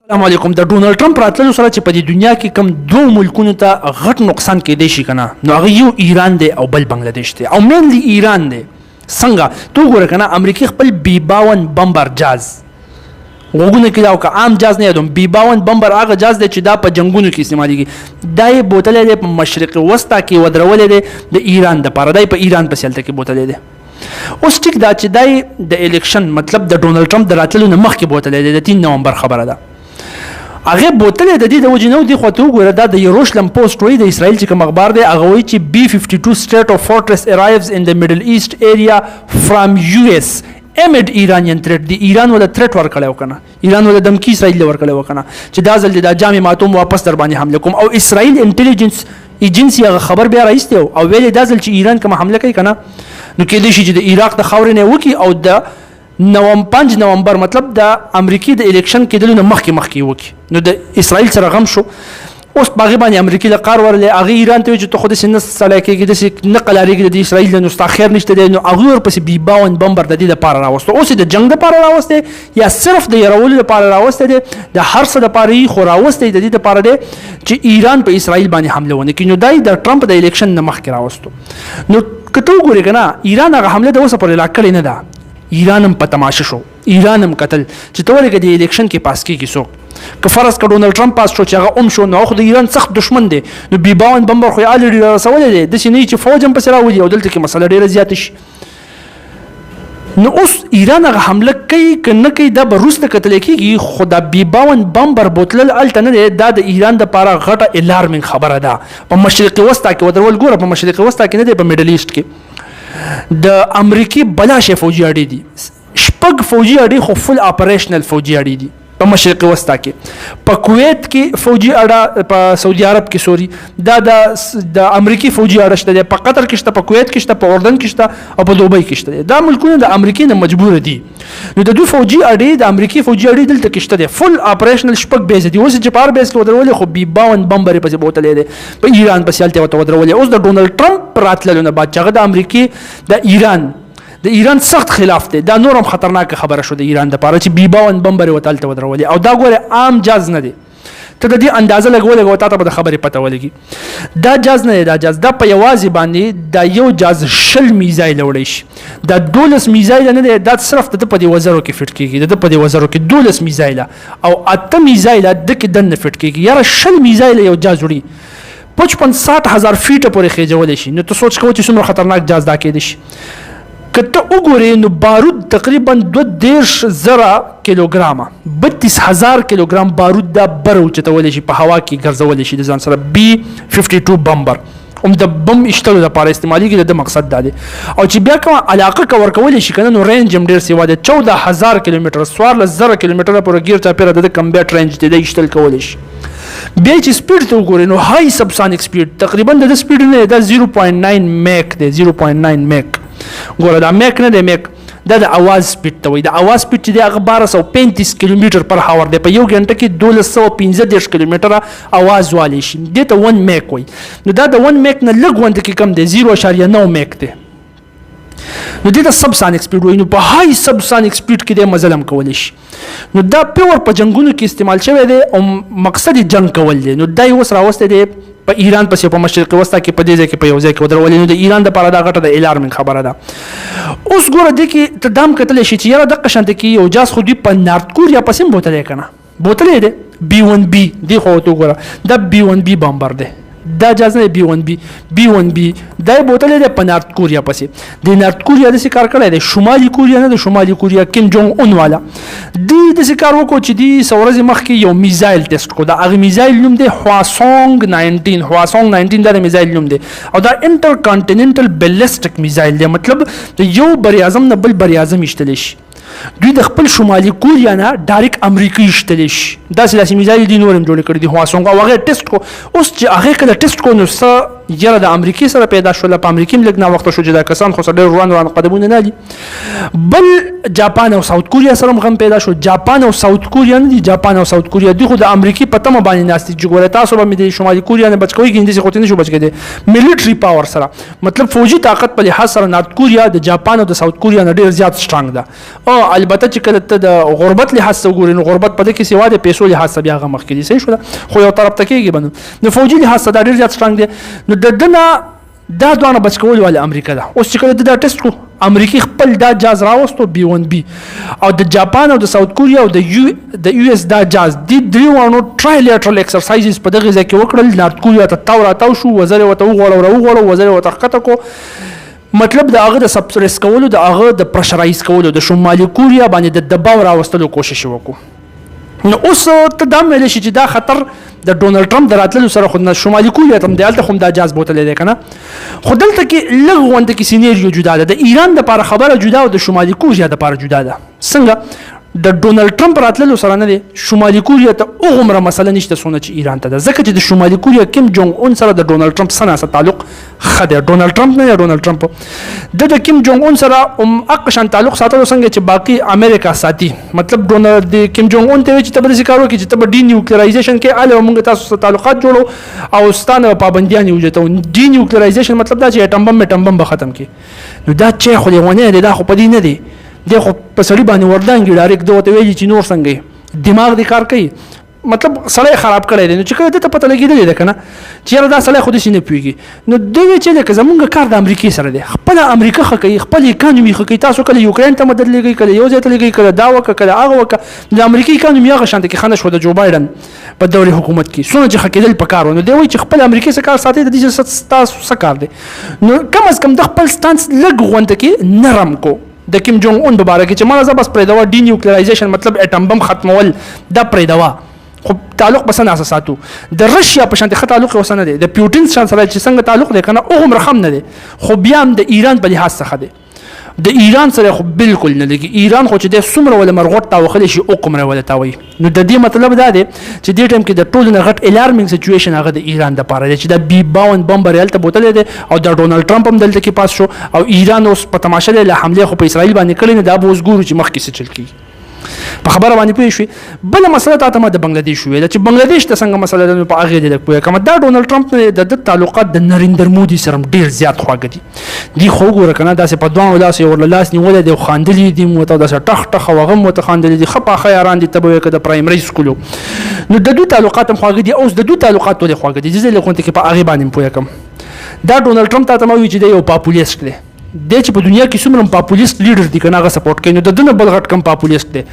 السلام علیکم. د ډونالد ټرمپ راتللو سره چې په دې دنیا کې کم دوه ملکونو ته غټ نقصان کېدی شي کنه نو هغه یو ایران دی او بل بنگلاديش دی او مینلی ایران دی. څنګه تو ګوره کنه امریکای خپل B52 بمبر جاز وګونه کې دا او عام جاز نه یادوم B52 بمبر هغه جاز دی چې دا په جنگونو کې استعمالېږي. دا یې بوتل دی په مشرق وسطا کې ودرولې دی د ایران د پاره دی په ایران په سیالته کې بوتل دی. اوس ټیک دا چې دای د الیکشن مطلب د ډونالد ټرمپ د راتللو نه مخکې بوتل دی د 3 نومبر خبره ده. هغه بوتل د دې د وجنو دی خو ته وګوره دا د یروشلم پوسټ وی د اسرائیل چې کوم اخبار دی هغه وی چې B52 state of fortress arrives in the Middle East area from US amid Iranian threat. دی ایران ولا threat ورکړیو کنه ایران ولا دمکی اسرائیل ورکړیو کنه چې دا ځل د جامع ماتوم واپس در باندې حمله کوم او اسرائیل انټيليجنس ایجنسی هغه خبر بیا راځي او ویل دا ځل چې ایران کوم حمله کوي کنه نو کې دې شي چې د عراق د خاورې نه وکی او د 5 نومبر مطلب د امریکای د الیکشن کېدلو نه مخکې وکی نو د اسرائیل سره غم شو. اوس باغی باندې امریکای له قار ورلې هغه ایران ته چې ته خود سینه سره کېږي د نقل اړیږي د اسرائیل نو استخر نشته دی نو هغه ورپسې B52 بمبر د دې لپاره راوسته اوس د جنگ لپاره راوسته یا صرف د يرولو لپاره راوسته دی د هر څه لپاره خو راوسته د دې لپاره دی چې ایران په اسرائیل باندې حمله ونه کړي. نو دای د ټرمپ د الیکشن نه مخکې راوستو نو کته وګورئ کنه ایران هغه حمله د اوسه پر علاقه نه ده. ایران هم په تماشه شو ایران هم قتل چې تورې کې د الیکشن کې پاس کېږي سو که فرض کړه ډونالد ټرمپ پاس شو چې هغه شو نو خو د ایران سخت دشمن دی نو B52 بمبر خو الریډي رسولې دی د سینې چې فوج هم پس راوځي او دلته کې مسله ډیره زیات شي. نو اوس ایران هغه حمله کوي کنه کوي دا به روس ته قتل کېږي خو دا B52 بمبر بوتل الته نه دا د ایران د پاره غټه الارمینګ خبره ده. په مشرق وسطا کې ودرول ګوره په مشرق وسطا کې نه دی په میډل ایست کې د امریکای بلاشه فوجي اړې دي شپږ فوجي اړې خو فل اپریشنل فوجي اړې دي په مشرق وسطا کې په کویت کې فوجي اړه په سعودي عرب کې سوري دا د امریکای فوجي اړه شته په قطر کې شته په کویت کې شته په اردن کې شته او په دوبۍ کې شته دا ملکونه د امریکای نه مجبور دي نو د دوی فوجي اړې د امریکای فوجي اړې دلته کې شته فل اپریشنل شپږ بیز دي اوس چې پار بیز کې ودرولې خو B52 بمبر په بوتلې دي په ایران په سیالته ودرولې اوس د ډونالد ټرمپ راتللو نه بعد چې د امریکای د ایران سخت خلاف دی دا نورم خطرناک خبره شو د ایران د پاره چې B52 بمبر وتالته ودرولې او دا ګوره عام جاز نه دی ته د دې اندازه لګولې غوته ته د خبرې پته ولګي دا جاز نه دی دا جاز دا په یوازې باندې دا یو جاز شل میزایل وړي شي دا 12 میزایل نه دی دا صرف د په دې وزرو کې فټ کیږي د په دې وزرو کې 12 میزایل او 8 میزایل د کې دنه فټ کیږي یاره شل میزایل یو جاز وړي 550,000 فیټه پورې خېجول شي نو ته سوچ کوه چې څومره خطرناک جاز دا کېدی شي. کته وګورئ نو بارود تقریبا 2.0 کیلوګرام 32,000 کیلوګرام بارود دا بر اوچتول شي په هوا کې ګرځول شي د ځان سره B52 بمبر د بم اشتلو لپاره استعمالېږي د مقصد دا دی او چې بیا کوم علاقه کور کول شي کنه نو رینج هم ډیر سیوا دی 14,000 کیلومتر 14,000 کیلومتر پورې گیر چاپیره د کمبیټ رینج دی د اشتل کول شي. بیا چې سپیډ ته وګورئ نو هاي سبسونیک سپیډ تقریبا د سپیډ نه دا 0.9 میک دی 0.9 میک ګوره دا میک نه دی میک دا د اواز سپیډ ته وایي د اواز سپیډ چې دی هغه 1235 کیلومتر پر هاور دی په یو غنټه کې 1215 کیلومتر اواز والی شي دې ته 1 میک وایي نو دا د 1 میک نه لږ غونډه کې کم دی 0.9 میک دی نو دې ته سب سونیک سپیډ وایي نو په هاي سب سونیک سپیډ کې د مزلم کول شي نو دا پیور په جنگونو کې استعمال شوی دی او مقصد جنگ کول دی نو دای اوس راوسته دی په ایران پسې په مشرق وسطا کې په دې ځای کې په یو ځای کې ودرولې نو د ایران د پاره دا غټه د الارمینګ خبره ده. اوس ګوره د کې ته دام کتل شي چې یاره د قشنت کې یو جاز خو دی په نارت کوریا پسې بوتلې کنه بوتلې ده B1B دی خو تو ګوره دا B1B بمبر ده دا جاز نه B1B دا بوتلې ده په نارت کوریا پسې د نارت کوریا د کار کړی دی شمالي کوریا نه د شمالي کوریا کیم جونګ اون والا دی د کار وکړو چې دی سورز مخکې یو میزایل ټیسټ کو دا هغه میزایل نوم دی هواسونګ 19 دا میزایل نوم دی او دا انټر کانټیننټل بیلسټک میزایل دی مطلب د یو بری اعظم نه بل بری اعظم اشتل شي دوی د خپل شمالي کوریا نه ډایرک امریکای اشتل شي دا سلاسي میزایل دی نورم جوړ کړی دی هواسونګ او هغه ټیسټ کو اوس چې هغه کله ټیسټ کو نو یره د امریکای سره پیدا شول په امریکای لګ نه وخت شو چې دا کسان خو سره روان قدمونه نه دي بل جاپان او ساوث کوریا سره هم پیدا شو جاپان او ساوث کوریا نه دي جاپان او ساوث کوریا دي خو د امریکای په تمه باندې ناستي چې ګوره تاسو به د شمالي کوریا نه بچ کوي ګینځي خو نه شو بچ کېده ملټري پاور سره مطلب فوجي طاقت په لحاظ سره نارت کوریا د جاپان او د ساوث کوریا نه ډیر زیات سترونګ ده او البته چې کله ته د غربت لحاظ سره ګورې نو غربت په دې کې سیوا د پیسو لحاظ سره بیا هغه مخ کې دي صحیح شو خو یو طرف ته کېږي باندې نو فوجي لحاظ سره ډیر زیات سترونګ دي نو د دنه دا دوانه بچ کول ول امریکا ده اوس چې کله دا ټیسټ کو امریکای خپل دا جاز راوستو B1B او د جاپان او د ساوث کوریا او د US دا جاز د دریوانو ټرایلیټرل ایکسرسایزز په دغه ځای کې وکړل نارت کوریا ته تاو شو وزیر وته وغوړو وزیر وته خطه کو مطلب د هغه د سبسریس کولو د هغه د پرشرایز کولو د شمالي کوریا باندې د دباو راوستلو کوشش وکړو نو اوس ته دا مل شي چې دا خطر د ډونالد ټرمپ د راتللو سره خو شمالي کوریا ته دلته هم دا جاز بوتلې ده کنه خو دلته کې لږ غونډه کې سینریو جدا ده د ایران د لپاره خبره جدا او د شمالي کوریا د لپاره جدا ده څنګه د ډونالد ټرمپ راتللو سره نه دی شمالي کوریا ته اوغمره مسله نشته سونه چې ایران ته ده ځکه چې د شمالي کوریا کیم جونګ اون سره د ډونالد ټرمپ سره تعلق خده ډونالد ټرمپ نه ډونالد ټرمپ د کیم جونګ اون سره اقشن تعلق ساتلو څنګه چې باقي امریکا ساتي مطلب ډونالد کیم جونګ اون ته چې تبر ذکر وکړي چې تبر ډی نیوکلیرایزیشن کې اله موږ تاسو سره تعلقات جوړو او ستانه پابندیان وجته ډی نیوکلیرایزیشن مطلب دا چې اټم بم به ختم کی نو دا چې خو ونه دی دا خو پدې نه دی د خو په سړی باندې وردانګي ډایرکټ دوته ویلي چې نور څنګه دماغ دې کار کوي مطلب سړی خراب کړی دی نو چې کله ته پته لګېدلې ده که نه چې دا سړی خو داسې نه پوهېږي نو دوی وایي چې لکه زمونږ کار د امریکې سره دی خپله امریکا ښه کوي خپل اکانومي ښه کوي تاسو کله یوکرین ته مدد لګوي کله یو ځای ته لګوي کله دا وکړه کله هغه وکړه د امریکې اکانومي هغه شانته کې ښه نه شوه د جو بایډن په دور حکومت کې څومره چې ښه کېدل پکار و نو دوی وایي چې خپل امریکې څه کار ساتي د دې چې ستاسو څه کار دی نو کم از کم د خپل سټانس لږ غونډه کې نرم کو د کیم جونګ اون په باره کې چې مالا بس پرېدوا ډی نیوکلیرایزیشن مطلب اټم بم ختمول دا پرېدوا خو تعلق بس نه اساساتو د رشیا په شان ته تعلق وسنه دی د پیوټین سره چې څنګه تعلق دی کنه او هم رقم نه دی خو بیا هم د ایران په لحاظ څخه دی د ایران سره خو بالکل نه لګي ایران خو چې د څومره ول مرغوت تا وخلی شي او کومره ول تا وي نو د دې مطلب دا دی چې دې ټیم کې د ټولو نه غټ الارمینګ سچويشن هغه د ایران د پاره دی چې د B52 بمبر هلته بوتل دی او د ډونالد ټرمپ هم دلته کې پاس شو او ایران اوس په تماشه له حمله خو په اسرائیل باندې کړی نه دا به اوس ګورو چې مخکې څه چل کیږي په خبره باندې پوه شئ بل مسله ته ما د بنگلاديش ویل چې بنگلاديش ته څنګه مسله ده په هغه د پوهه کوم دا ډونالد ټرمپ د تعلقات د نریندر مودي سره ډیر زیات خواږه دي خو ګوره کنه داسې په دوه لاس یو لاس نیول دي خاندلې دي مو ته داسې ټخ وغه مو ته خاندلې دي خپه خیران دي تبوي کده پرایمري سکول نو د دوه تعلقات هم خواږه دي اوس د دوه تعلقات ټول خواږه دي ځکه لکه کې په هغه باندې پوهه کوم دا ډونالد ټرمپ ته مو چې دی یو پاپولیست دی د چې په دنیا کې څومره پاپولیست لیډر دي کنه هغه سپورټ کوي نو د دنیا بل غټ کم پاپولیست دي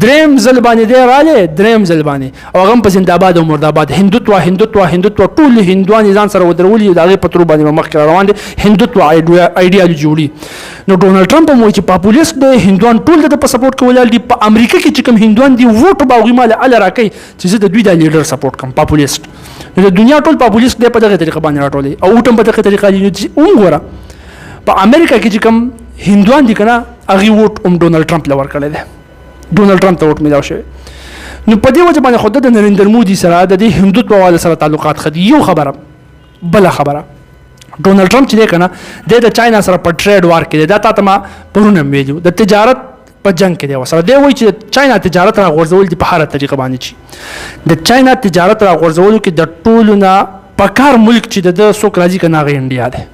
دریم ځل باندې دی رااله دریم ځل باندې او هغه په زنده‌باد او مرده‌باد هندوتوا ټول هندوان ځان سره ودرولي د هغه پترو باندې مخ کې روان دي هندوتوا ایډیالوژي جوړي نو ډونالد ټرمپ مو چې پاپولیست دی هندوان ټول د په سپورټ کولای دي په امریکا کې چې کوم هندوان دي ووټ باغی مال ال راکې چې زه د دوی د لیډر سپورټ کوم پاپولیست نو د دنیا ټول پاپولیست دی په دغه طریقه باندې راټولي او ټم په دغه طریقه دي وګوره په امریکا کې چې کوم هندوان دي کنه هغه ووټ ډونالد ټرمپ لور کړی دی ډونالد ټرمپ ته ووټ ملاو شوی نو په دې وجه باندې خود د نریندر مودي سره د دې هندوتوا والو سره تعلقات خدي یو خبره بل خبره ډونالد ټرمپ چې دی کنه د چاینا سره په ټریډ وار کې دا تاسو ما پرونه ویلو د تجارت په جنگ کې دی وسره دی وایي چې چاینا تجارت را غورځول دي په هر طریقه باندې چی د چاینا تجارت را غورځول کې د ټولو نه پکار ملک چې د سوک راځي کنه هغه انډیا دی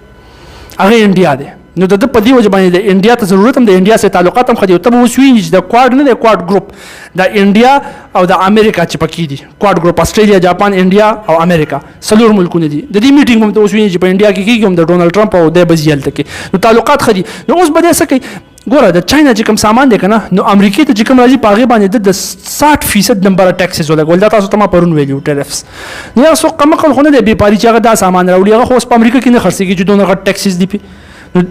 هغه انډیا دی نو د په دی وجه باندې د انډیا ته ضرورت هم د انډیا سره تعلقات هم خدي او ته اوس ویني چې د کواد نه د کواد ګروپ د انډیا او د امریکا چې پکې دي کواد ګروپ استرالیا جاپان انډیا او امریکا څلور ملکونه دي د دې میټینګ هم ته اوس ویني چې په انډیا کې کېږي هم د ډونالد ټرمپ او د بزیل تکي نو تعلقات خدي نو اوس به څه کوي ګوره د چاینا چې کوم سامان دی کنه نو امریکای ته چې کوم راځي په هغه باندې د 60% نمبر ټیکسز ولګول دا تاسو ته ما پرون ویلو ټریفس نو یو څو کمقل خونه دی بیپاری چې هغه دا سامان راوړي هغه خو په امریکا کې نه خرڅيږي چې دونه غټ ټیکسز دي نو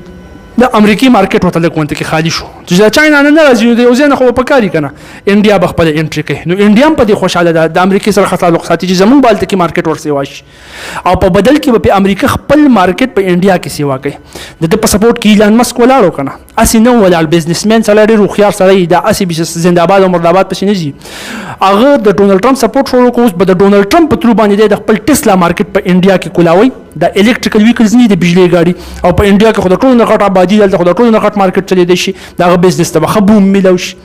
د امریکای مارکیټ وته لکونته کې خالی شو چې چاینا نه راځي نو د یو ځای خو په کاری کنه انډیا بخپل انټری کوي نو انډیا په دې خوشاله ده د امریکای سره تعلق ساتي چې زمون بالته کې مارکیټ ورسې واشي او په بدل کې په امریکا خپل مارکیټ په انډیا کې سیوا کوي د په سپورټ کې ایلان مسک ولاړو کنه اسی نو ولا بزنسمن سره ډېر هوښیار سړی دا اسی زنده‌باد او مرداباد پسې نه ځي هغه د ډونالډ ټرمپ سپورټ شروع کوي به د ډونالډ ټرمپ په ترو باندې د خپل ټسلا مارکیټ په انډیا کې کولاوي د الکتریکل ویکلز نه د بجلی ګاډي او په انډیا کې خو د ټولو نه غټ آبادي دلته خو د ټولو نه غټ مارکیټ چلی دی شي دغه بزنس ته به ښه بوم میلاو شي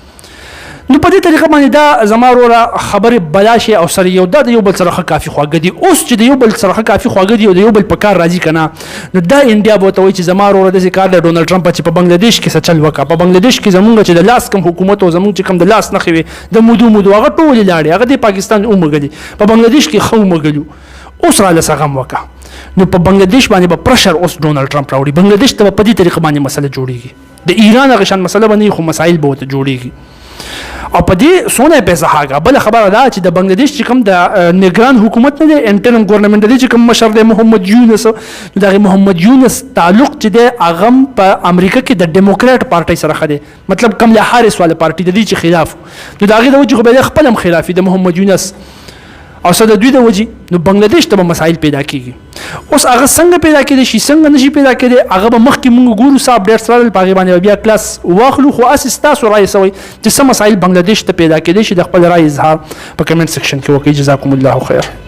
نو په دې طریقه باندې دا زما وروره خبرې بلا شي او سره یو د یو بل سره ښه کافي خواږه دي اوس چې د یو بل سره ښه کافي خواږه دي او د یو بل په کار راځي که نه نو دا انډیا به ورته وایي چې زما وروره داسې کار دی ډونالډ ټرمپ چې په بنګلادیش کې څه چل وکړه په بنګلادیش کې زمونږ چې د لاس کم حکومت او زمونږ چې کم د لاس نښې وې د مودو هغه ټولې لاړې هغه د پاکستان ومږلي په بنګلادیش کې ښه ومږلو اوس راله څه غم وکړه نو په بنګلادیش باندې به پرشر اوس ډونالډ ټرمپ راوړي بنګلادیش ته به په دې طریقه باندې مسله جوړېږي د ایران هغه شان مسله به نه خو مسایل به ورته جوړېږي او په دې سونه پیسې هاګه بل خبره ده چې د بنگلاديش چې کوم د نگران حکومت نه دی انټرنل ګورنمنت دی چې کوم مشر دی محمد یونس د محمد یونس تعلق چې دی هغه په امریکا کې د ډیموکرات پارټي سره خدي مطلب کملا هاریس والا پارټي د دې چې خلاف نو دا غي د وجه به خپل هم خلافي د محمد یونس او څه د دوی د وجه نو بنگلاديش ته مسایل پیدا کیږي اوس هغه څنګه پیدا کېدي شي څنګه نشي پیدا کېدي هغه به مخکې مونږ ګورو صاحب ډېر سره په هغې باندې بیا کلاس واخلو خو اساس تاسو رایې سوئ چې څه مسایل بنگلاديش ته پیدا کېدی شي د خپل رایې اظهار په کمنټ سیکشن کې وکړئ جزاکم الله خیر